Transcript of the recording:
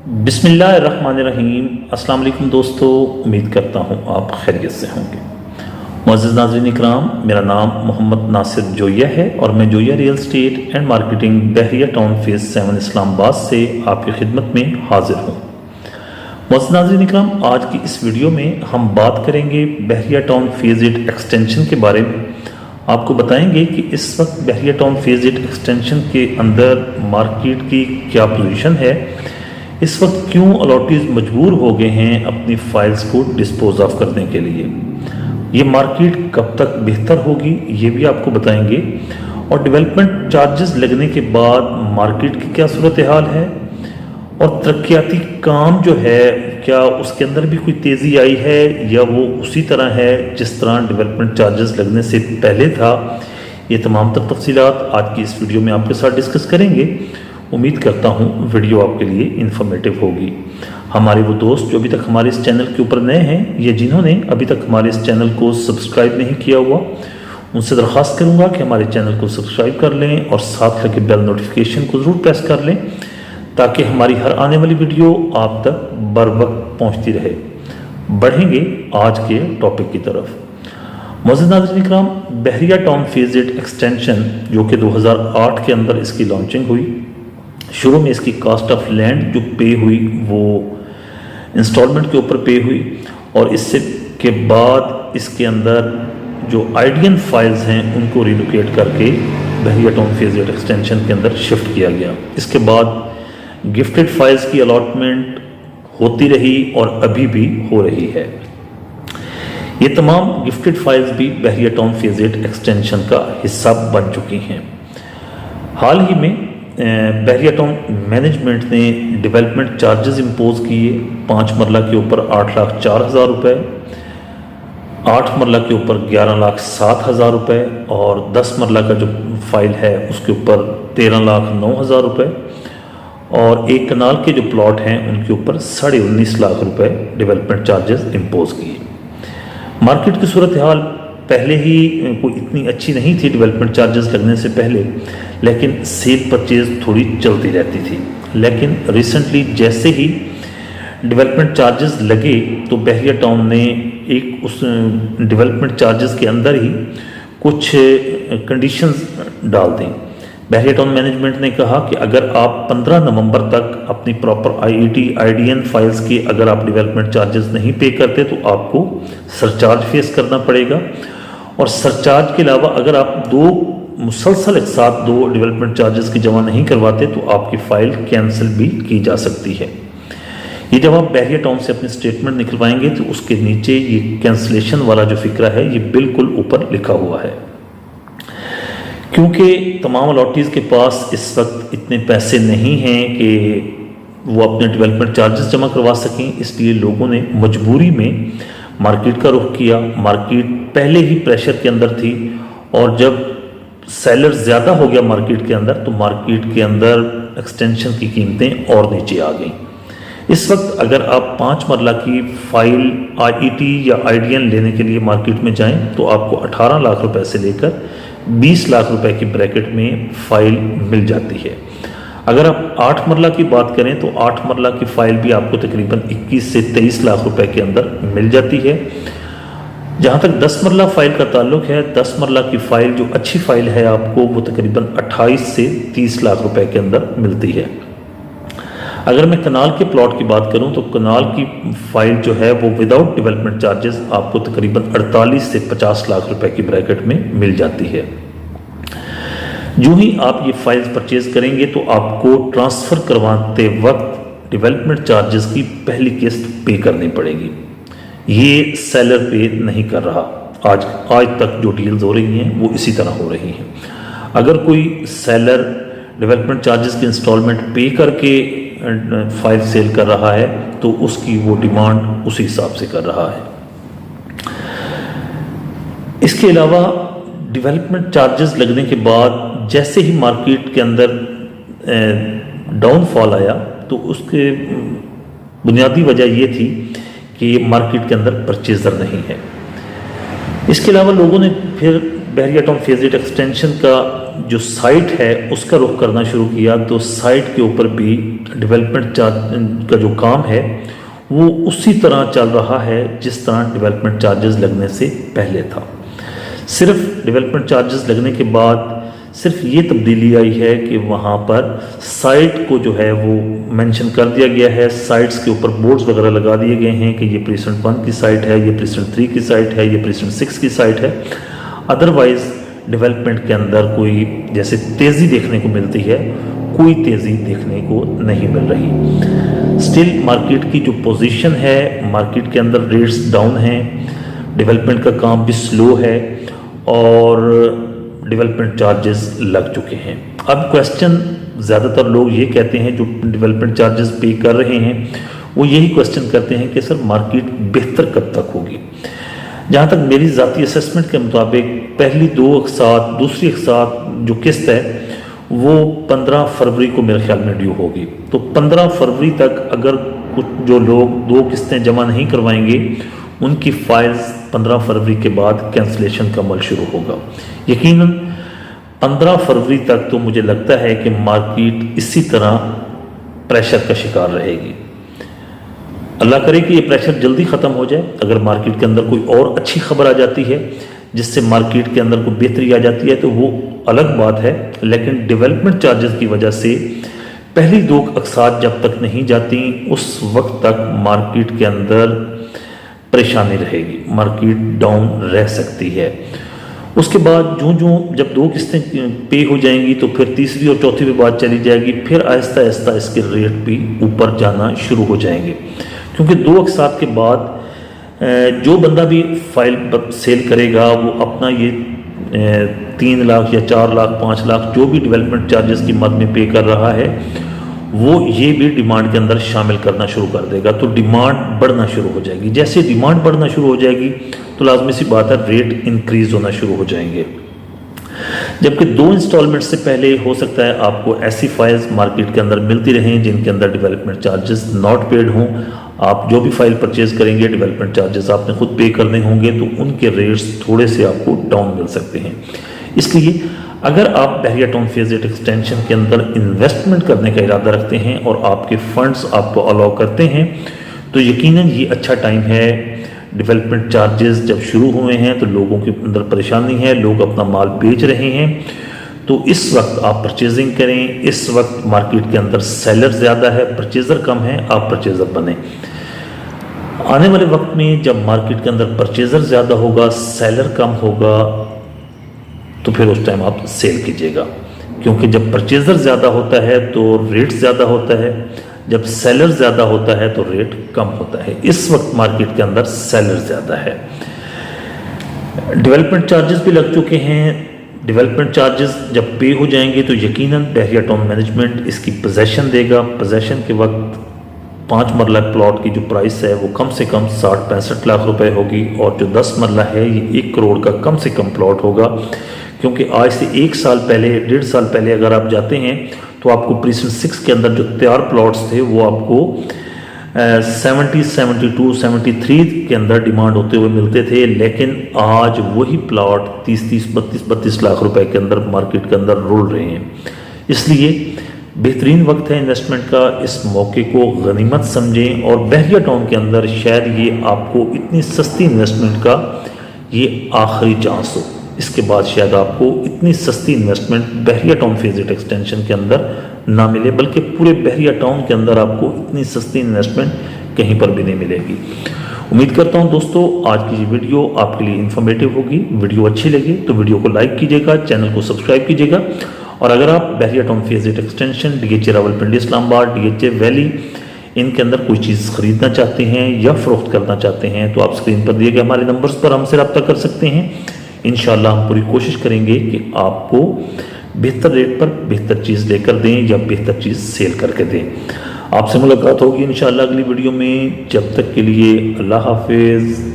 बिस्मिल्लाहिर्रहमानिर्रहीम। अस्सलाम वालेकुम दोस्तों, उम्मीद करता हूँ आप खैरियत से होंगे। मुअज़्ज़िज़ नाज़रीन इकराम, मेरा नाम मोहम्मद नासिर जोया है और मैं Zoya real estate and marketing Bahria town phase 7 Islamabad से आपकी खिदमत में हाजिर हूँ। मुअज़्ज़िज़ नाज़रीन इकराम, आज की इस वीडियो में हम बात करेंगे बहरिया टाउन फेज़ 8 एक्सटेंशन के बारे में। आपको बताएंगे कि इस वक्त बहरिया टाउन फेज़ 8 एक्सटेंशन के अंदर मार्केट की क्या पोजीशन है, इस वक्त क्यों अलॉटीज मजबूर हो गए हैं अपनी फाइल्स को डिस्पोज ऑफ करने के लिए, ये मार्केट कब तक बेहतर होगी ये भी आपको बताएंगे, और डेवलपमेंट चार्जेस लगने के बाद मार्केट की क्या सूरत हाल है, और तरक्याती काम जो है क्या उसके अंदर भी कोई तेज़ी आई है या वो उसी तरह है जिस तरह डेवलपमेंट चार्जेस लगने से पहले था। ये तमाम तर तफसीलात आज की इस वीडियो में आपके साथ डिस्कस करेंगे। उम्मीद करता हूँ वीडियो आपके लिए इन्फॉर्मेटिव होगी। हमारे वो दोस्त जो अभी तक हमारे इस चैनल के ऊपर नए हैं या जिन्होंने अभी तक हमारे इस चैनल को सब्सक्राइब नहीं किया हुआ, उनसे दरख्वास्त करूँगा कि हमारे चैनल को सब्सक्राइब कर लें और साथ लगे बेल नोटिफिकेशन को ज़रूर प्रेस कर लें ताकि हमारी हर आने वाली वीडियो आप तक बर वक्त पहुँचती रहे। बढ़ेंगे आज के टॉपिक की तरफ। मुअज़्ज़िज़ नाज़रीन इकराम, बहरिया टाउन फेज़ 8 एक्सटेंशन जो कि 2008 के अंदर इसकी लॉन्चिंग हुई, शुरू में इसकी कास्ट ऑफ लैंड जो पे हुई वो इंस्टॉलमेंट के ऊपर पे हुई, और इससे के बाद इसके अंदर जो आइडियन फाइल्स हैं उनको रिलोकेट करके बहरिया टाउन फेज़ 8 एक्सटेंशन के अंदर शिफ्ट किया गया। इसके बाद गिफ्टेड फाइल्स की अलॉटमेंट होती रही और अभी भी हो रही है। ये तमाम गिफ्टेड फाइल्स भी बहरिया टाउन फेज़ 8 एक्सटेंशन का हिस्सा बन चुकी हैं। हाल ही में बहरिया टाउन मैनेजमेंट ने डेवलपमेंट चार्जेस इंपोज किए। 5 मरला के ऊपर 8,04,000 रुपये, 8 मरला के ऊपर 11,07,000 रुपये, और 10 मरला का जो फाइल है उसके ऊपर 13,09,000 रुपये, और एक कनाल के जो प्लॉट हैं उनके ऊपर 19.5 लाख रुपये डेवलपमेंट चार्जेस इंपोज किए। मार्केट की सूरत हाल पहले ही कोई इतनी अच्छी नहीं थी डेवलपमेंट चार्जेस लगने से पहले, लेकिन सेल परचेज थोड़ी चलती रहती थी। लेकिन रिसेंटली जैसे ही डेवलपमेंट चार्जेस लगे तो बहरिया टाउन ने एक उस डेवलपमेंट चार्जेस के अंदर ही कुछ कंडीशंस डाल दी। बहरिया टाउन मैनेजमेंट ने कहा कि अगर आप 15 नवंबर तक अपनी प्रॉपर आईईटी आईडीएन फाइल्स के अगर आप डेवलपमेंट चार्जेस नहीं पे करते तो आपको सरचार्ज फेस करना पड़ेगा, और सरचार्ज के अलावा अगर आप मुसलसल एक साथ दो डेवलपमेंट चार्जेस की जमा नहीं करवाते तो आपकी फ़ाइल कैंसिल भी की जा सकती है। ये जब आप बहरिया टाउन से अपनी स्टेटमेंट निकलवाएंगे तो उसके नीचे ये कैंसिलेशन वाला जो फिक्रा है ये बिल्कुल ऊपर लिखा हुआ है। क्योंकि तमाम अलॉटीज़ के पास इस वक्त इतने पैसे नहीं हैं कि वो अपने डेवलपमेंट चार्जेस जमा करवा सकें, इसलिए लोगों ने मजबूरी में मार्केट का रुख किया। मार्केट पहले ही प्रेशर के अंदर थी, और जब सेलर ज़्यादा हो गया मार्केट के अंदर तो मार्केट के अंदर एक्सटेंशन की कीमतें और नीचे आ गई। इस वक्त अगर आप 5 मरला की फ़ाइल आईईटी या आईडीएन लेने के लिए मार्केट में जाएं तो आपको 18 लाख रुपए से लेकर 20 लाख रुपए की ब्रैकेट में फ़ाइल मिल जाती है। अगर आप 8 मरला की बात करें तो 8 मरला की फ़ाइल भी आपको तकरीबन 21 से 23 लाख रुपए के अंदर मिल जाती है। जहाँ तक 10 मरला फ़ाइल का ताल्लुक है, 10 मरला की फ़ाइल जो अच्छी फ़ाइल है आपको वो तकरीबन 28 से 30 लाख रुपए के अंदर मिलती है। अगर मैं कनाल के प्लॉट की बात करूं तो कनाल की फ़ाइल जो है वो विदाउट डेवलपमेंट चार्जेस आपको तकरीबन 48 से 50 लाख रुपए की ब्रैकेट में मिल जाती है। जो ही आप ये फाइल्स परचेज करेंगे तो आपको ट्रांसफ़र करवाते वक्त डेवलपमेंट चार्जेस की पहली किस्त पे करनी पड़ेगी। ये सेलर पे नहीं कर रहा। आज तक जो डील्स हो रही हैं वो इसी तरह हो रही हैं। अगर कोई सेलर डेवलपमेंट चार्जेस की इंस्टॉलमेंट पे करके फाइल सेल कर रहा है तो उसकी वो डिमांड उसी हिसाब से कर रहा है। इसके अलावा डेवलपमेंट चार्जेस लगने के बाद जैसे ही मार्केट के अंदर डाउनफॉल आया तो उसके बुनियादी वजह ये थी कि मार्केट के अंदर परचेजर नहीं है। इसके अलावा लोगों ने फिर बहरिया टाउन फेज 8 एक्सटेंशन का जो साइट है उसका रुख करना शुरू किया तो साइट के ऊपर भी डेवलपमेंट चार्ज का जो काम है वो उसी तरह चल रहा है जिस तरह डेवलपमेंट चार्जेस लगने से पहले था। सिर्फ डेवलपमेंट चार्जेस लगने के बाद सिर्फ ये तब्दीली आई है कि वहाँ पर साइट को जो है वो मेंशन कर दिया गया है, साइट्स के ऊपर बोर्ड्स वगैरह लगा दिए गए हैं कि ये प्रीसेंट 1 की साइट है, ये प्रीसेंट 3 की साइट है, ये प्रीसेंट 6 की साइट है। अदरवाइज डेवलपमेंट के अंदर कोई जैसे तेज़ी देखने को मिलती है, कोई तेज़ी देखने को नहीं मिल रही। स्टिल मार्केट की जो पोजीशन है, मार्केट के अंदर रेट्स डाउन हैं, डेवलपमेंट का काम भी स्लो है और डेवलपमेंट चार्जेस लग चुके हैं। अब क्वेश्चन ज़्यादातर लोग ये कहते हैं जो डेवलपमेंट चार्जेस पे कर रहे हैं वो यही क्वेश्चन करते हैं कि सर मार्केट बेहतर कब तक होगी। जहाँ तक मेरी ज़ाती असेसमेंट के मुताबिक पहली 2 अक़सात, दूसरी अक़सात जो किस्त है वो 15 फरवरी को मेरे ख्याल में ड्यू होगी। तो 15 फरवरी तक अगर कुछ जो लोग 2 किस्तें जमा नहीं करवाएंगे उनकी फाइल्स 15 फरवरी के बाद कैंसलेशन का अमल शुरू होगा। यकीनन 15 फरवरी तक तो मुझे लगता है कि मार्केट इसी तरह प्रेशर का शिकार रहेगी। अल्लाह करे कि ये प्रेशर जल्दी ख़त्म हो जाए। अगर मार्केट के अंदर कोई और अच्छी खबर आ जाती है जिससे मार्केट के अंदर कोई बेहतरी आ जाती है तो वो अलग बात है, लेकिन डेवलपमेंट चार्जेस की वजह से पहली 2 अक़सात जब तक नहीं जाती उस वक्त तक मार्केट के अंदर परेशानी रहेगी, मार्केट डाउन रह सकती है। उसके बाद जब 2 किस्तें पे हो जाएंगी तो फिर तीसरी और चौथी पे बात चली जाएगी, फिर आहिस्ता आहिस्ता इसके रेट भी ऊपर जाना शुरू हो जाएंगे। क्योंकि 2 अक़सात के बाद जो बंदा भी फाइल सेल करेगा वो अपना ये 3 लाख या 4 लाख 5 लाख जो भी डेवलपमेंट चार्जेस की मद में पे कर रहा है वो ये भी डिमांड के अंदर शामिल करना शुरू कर देगा, तो डिमांड बढ़ना शुरू हो जाएगी। जैसे डिमांड बढ़ना शुरू हो जाएगी तो लाजमी सी बात है रेट इंक्रीज होना शुरू हो जाएंगे। जबकि 2 इंस्टॉलमेंट से पहले हो सकता है आपको ऐसी फाइल्स मार्केट के अंदर मिलती रहें जिनके अंदर डेवलपमेंट चार्जेस नॉट पेड हों। आप जो भी फाइल परचेज करेंगे डेवलपमेंट चार्जेस आपने खुद पे करने होंगे तो उनके रेट्स थोड़े से आपको डाउन मिल सकते हैं। इसलिए अगर आप बहरिया टाउन फेज 8 एक्सटेंशन के अंदर इन्वेस्टमेंट करने का इरादा रखते हैं और आपके फंड्स आपको अलाउ करते हैं तो यकीनन ये अच्छा टाइम है। डेवलपमेंट चार्जेस जब शुरू हुए हैं तो लोगों के अंदर परेशानी है, लोग अपना माल बेच रहे हैं, तो इस वक्त आप परचेजिंग करें। इस वक्त मार्केट के अंदर सेलर ज़्यादा है, परचेज़र कम है, आप परचेज़र बने। आने वाले वक्त में जब मार्केट के अंदर परचेज़र ज़्यादा होगा, सेलर कम होगा, तो फिर उस टाइम आप सेल कीजिएगा। क्योंकि जब परचेज़र ज़्यादा होता है तो रेट ज़्यादा होता है, जब सेलर ज़्यादा होता है तो रेट कम होता है। इस वक्त मार्केट के अंदर सेलर ज़्यादा है। डेवलपमेंट चार्जेस भी लग चुके हैं। डेवलपमेंट चार्जेस जब पे हो जाएंगे तो यकीनन बहरिया टाउन मैनेजमेंट इसकी पोजेशन देगा। पोजेशन के वक्त 5 मरला प्लॉट की जो प्राइस है वो कम से कम 60-65 लाख रुपए होगी और जो 10 मरला है ये 1 करोड़ का कम से कम प्लॉट होगा। क्योंकि आज से 1 साल पहले, 1.5 साल पहले अगर आप जाते हैं तो आपको प्रीसेंट 6 के अंदर जो तैयार प्लॉट्स थे वो आपको 70, 72, 73 के अंदर डिमांड होते हुए मिलते थे, लेकिन आज वही प्लॉट 30, 32 लाख रुपए के अंदर मार्केट के अंदर रुल रहे हैं। इसलिए बेहतरीन वक्त है इन्वेस्टमेंट का। इस मौके को गनीमत समझें और बहरिया टाउन के अंदर शायद ये आपको इतनी सस्ती इन्वेस्टमेंट का ये आखिरी चांस हो। इसके बाद शायद आपको इतनी सस्ती इन्वेस्टमेंट बहरिया टाउन फेज 8 एक्सटेंशन के अंदर ना मिले, बल्कि पूरे बहरिया टाउन के अंदर आपको इतनी सस्ती इन्वेस्टमेंट कहीं पर भी नहीं मिलेगी। उम्मीद करता हूं दोस्तों आज की ये वीडियो आपके लिए इन्फॉर्मेटिव होगी। वीडियो अच्छी लगी तो वीडियो को लाइक कीजिएगा, चैनल को सब्सक्राइब कीजिएगा। और अगर आप Bahria town phase 8 extension, DHA Rawalpindi Islamabad, DHA valley इनके अंदर कोई चीज़ खरीदना चाहते हैं या फ़रोख्त करना चाहते हैं तो आप स्क्रीन पर दिए गए हमारे नंबर्स पर हमसे रब्ता कर सकते हैं। इंशाअल्लाह हम पूरी कोशिश करेंगे कि आपको बेहतर रेट पर बेहतर चीज़ लेकर दें या बेहतर चीज़ सेल करके दें। आपसे मुलाकात होगी इंशाअल्लाह अगली वीडियो में। जब तक के लिए अल्लाह हाफिज़।